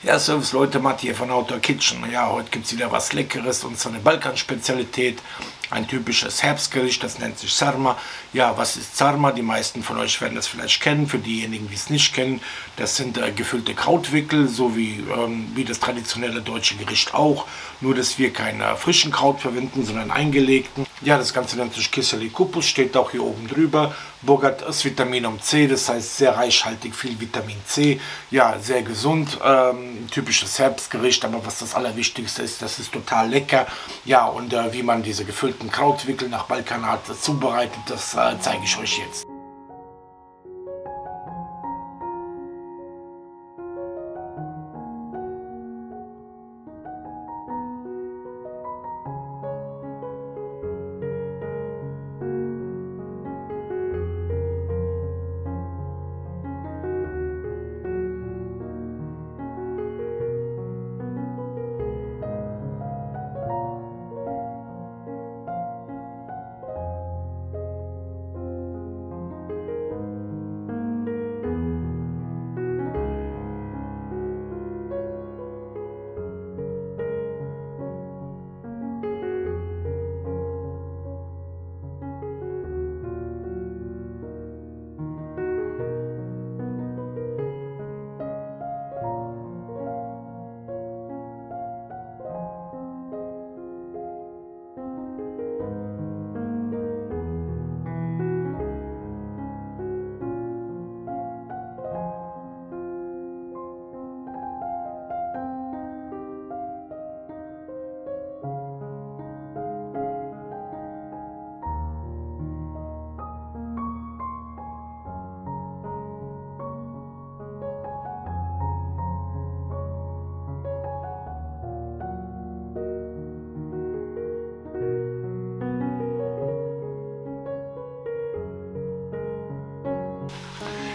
Ja, Servus Leute, Matt hier von Outdoor Kitchen. Ja, heute gibt es wieder was Leckeres und so eine Balkanspezialität. Ein typisches Herbstgericht, das nennt sich Sarma. Ja, was ist Sarma? Die meisten von euch werden das vielleicht kennen. Für diejenigen, die es nicht kennen, das sind gefüllte Krautwickel, so wie das traditionelle deutsche Gericht auch. Nur, dass wir keinen frischen Kraut verwenden, sondern eingelegten. Ja, das Ganze nennt sich Kiseli Kupus, steht auch hier oben drüber. Bogat ist Vitamin C, das heißt sehr reichhaltig viel Vitamin C. Ja, sehr gesund, typisches Herbstgericht, aber was das Allerwichtigste ist, das ist total lecker. Ja, und wie man diese gefüllten Krautwickel nach Balkanart zubereitet, das zeige ich euch jetzt.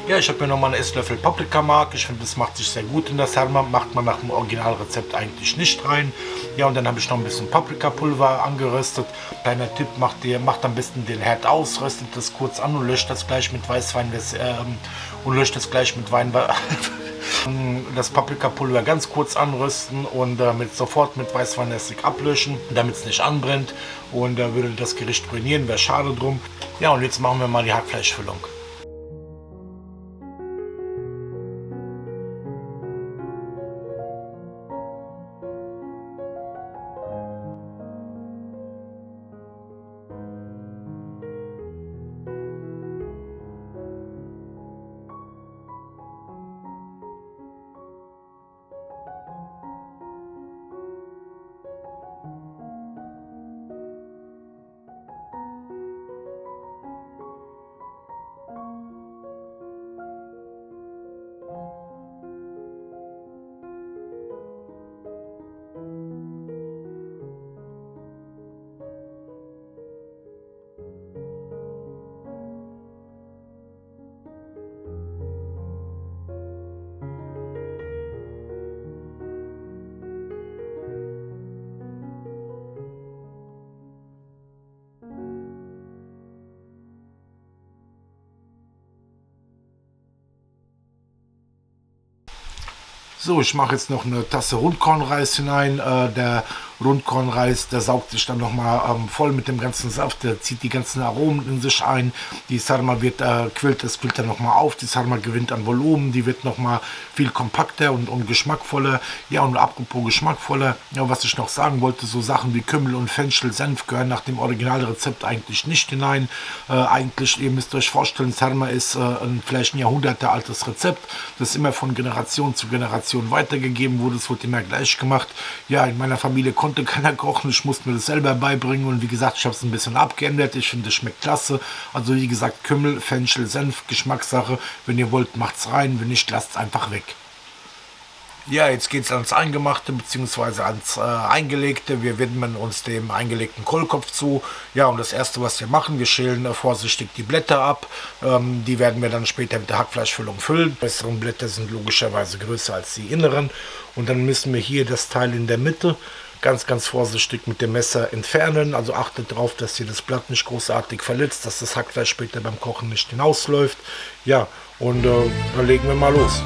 Ja, ich habe mir nochmal einen Esslöffel Paprikamark. Ich finde, das macht sich sehr gut in das Sarma. Macht man nach dem Originalrezept eigentlich nicht rein. Ja, und dann habe ich noch ein bisschen Paprikapulver angeröstet. Kleiner Tipp, macht am besten den Herd aus, röstet das kurz an und löscht das gleich mit Weißwein. Das Paprikapulver ganz kurz anrösten und sofort mit Weißweinessig ablöschen, damit es nicht anbrennt. Und würde das Gericht ruinieren, wäre schade drum. Ja, und jetzt machen wir mal die Hackfleischfüllung. So, ich mache jetzt noch eine Tasse Rundkornreis hinein. Der Rundkornreis, der saugt sich dann nochmal voll mit dem ganzen Saft, der zieht die ganzen Aromen in sich ein. Die Sarma quillt dann nochmal auf, die Sarma gewinnt an Volumen, die wird nochmal viel kompakter und geschmackvoller. Ja, und apropos geschmackvoller, ja, was ich noch sagen wollte, so Sachen wie Kümmel und Fenchel, Senf gehören nach dem Originalrezept eigentlich nicht hinein. Eigentlich, ihr müsst euch vorstellen, Sarma ist vielleicht ein jahrhundertealtes Rezept, das immer von Generation zu Generation weitergegeben wurde. Es wurde immer gleich gemacht. Ja, in meiner Familie konnte keiner kochen, ich musste mir das selber beibringen und wie gesagt, ich habe es ein bisschen abgeändert. Ich finde, es schmeckt klasse. Also wie gesagt, Kümmel, Fenchel, Senf, Geschmackssache. Wenn ihr wollt, macht's rein, wenn nicht, lasst es einfach weg. Ja, jetzt geht es ans Eingemachte bzw. ans Eingelegte. Wir widmen uns dem eingelegten Kohlkopf zu. Ja, und das erste, was wir machen, wir schälen vorsichtig die Blätter ab. Die werden wir dann später mit der Hackfleischfüllung füllen. Die besseren Blätter sind logischerweise größer als die inneren. Und dann müssen wir hier das Teil in der Mitte ganz vorsichtig mit dem Messer entfernen. Also achtet darauf, dass ihr das Blatt nicht großartig verletzt, dass das Hackfleisch später beim Kochen nicht hinausläuft. Ja, und dann legen wir mal los.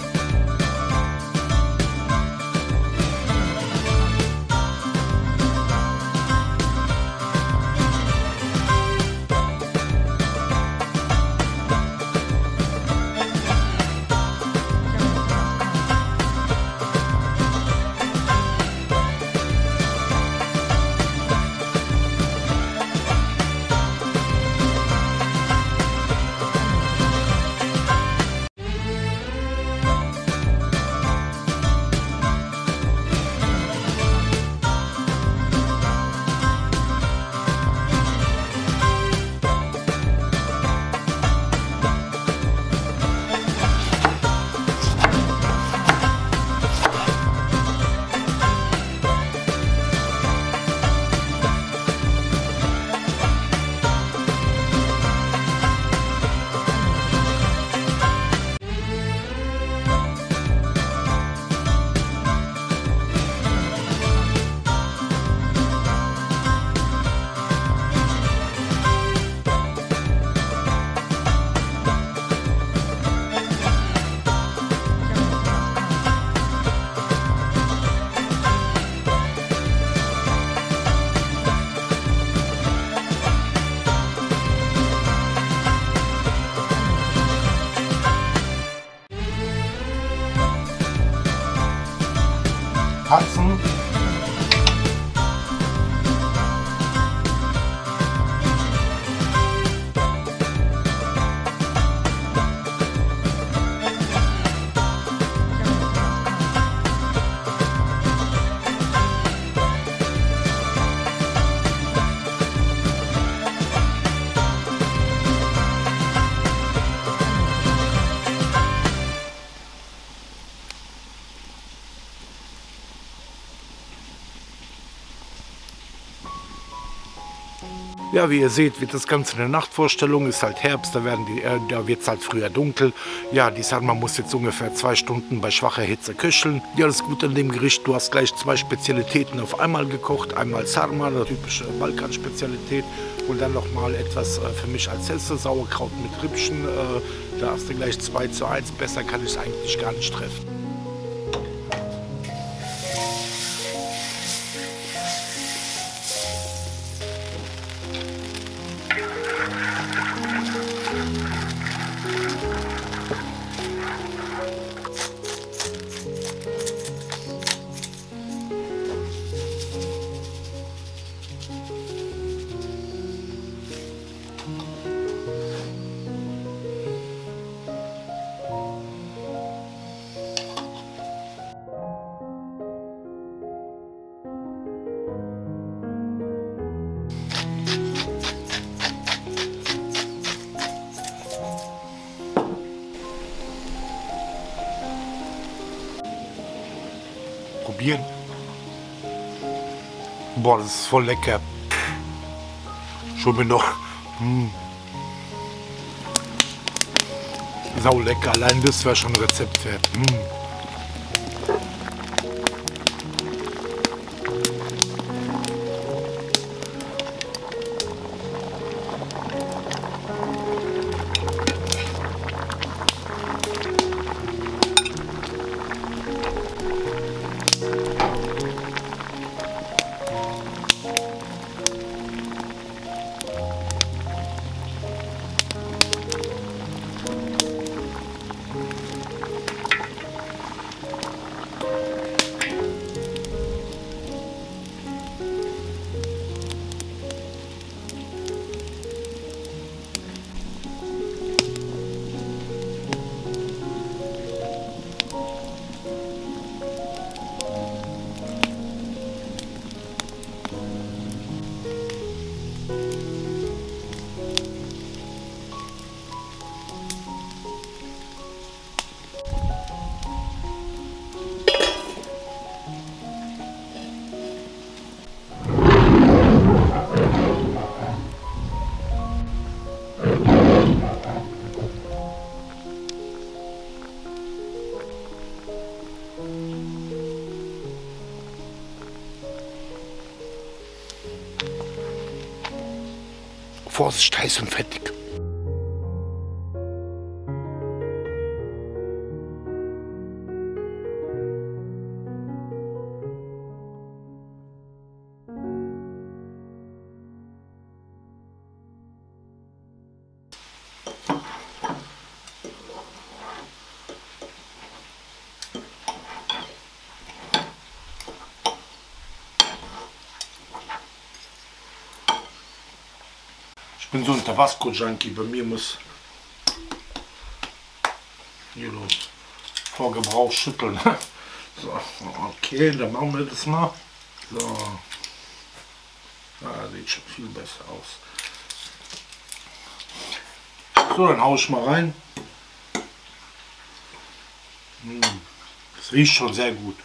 Ja, wie ihr seht, wird das Ganze eine Nachtvorstellung. Ist halt Herbst, da wird es halt früher dunkel. Ja, die Sarma muss jetzt ungefähr 2 Stunden bei schwacher Hitze köcheln. Ja, das Gute an dem Gericht, du hast gleich 2 Spezialitäten auf einmal gekocht. Einmal Sarma, eine typische Balkanspezialität. Und dann nochmal etwas für mich als Hesse, Sauerkraut mit Rippchen. Da hast du gleich 2:1. Besser kann ich es eigentlich gar nicht treffen. Probieren. Boah, das ist voll lecker. Schon mir noch. Sau lecker. Allein das wäre schon ein Rezept wert. Vorsicht, heiß und fettig. Ich bin so ein Tabasco-Junkie, bei mir muss hier los vor Gebrauch schütteln. So, okay, dann machen wir das mal. So, sieht schon viel besser aus. So, dann haue ich mal rein. Das riecht schon sehr gut.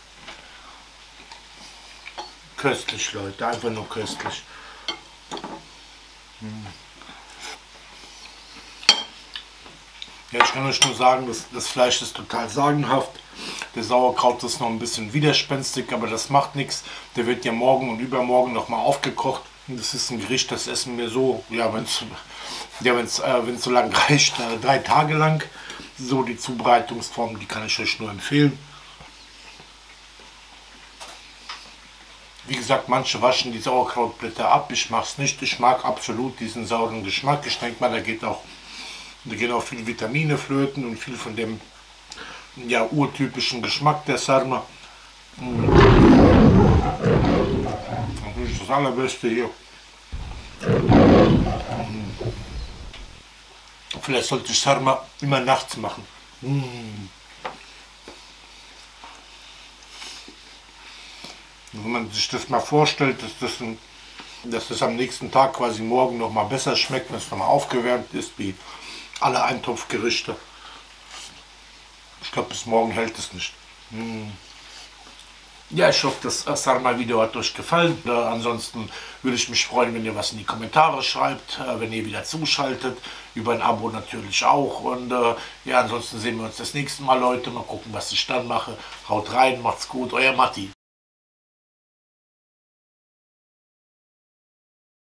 Köstlich, Leute, einfach nur köstlich. Ja, ich kann euch nur sagen, das Fleisch ist total sagenhaft. Der Sauerkraut ist noch ein bisschen widerspenstig, aber das macht nichts. Der wird ja morgen und übermorgen noch mal aufgekocht. Und das ist ein Gericht, das essen wir so, ja, wenn es so lang reicht, 3 Tage lang. So die Zubereitungsform, die kann ich euch nur empfehlen. Wie gesagt, manche waschen die Sauerkrautblätter ab. Ich mache es nicht. Ich mag absolut diesen sauren Geschmack. Ich denke mal, da gehen auch viel Vitamine flöten und viel von dem ja, urtypischen Geschmack der Sarma. Natürlich das Allerbeste hier. Vielleicht sollte ich Sarma immer nachts machen. Wenn man sich das mal vorstellt, dass das am nächsten Tag quasi morgen noch mal besser schmeckt, wenn es noch mal aufgewärmt ist, wie alle Eintopfgerichte. Ich glaube, bis morgen hält es nicht. Ja, ich hoffe, das Sarma-Video hat euch gefallen. Ansonsten würde ich mich freuen, wenn ihr was in die Kommentare schreibt, wenn ihr wieder zuschaltet. Über ein Abo natürlich auch. Und ja, ansonsten sehen wir uns das nächste Mal, Leute. Mal gucken, was ich dann mache. Haut rein, macht's gut, euer Matti.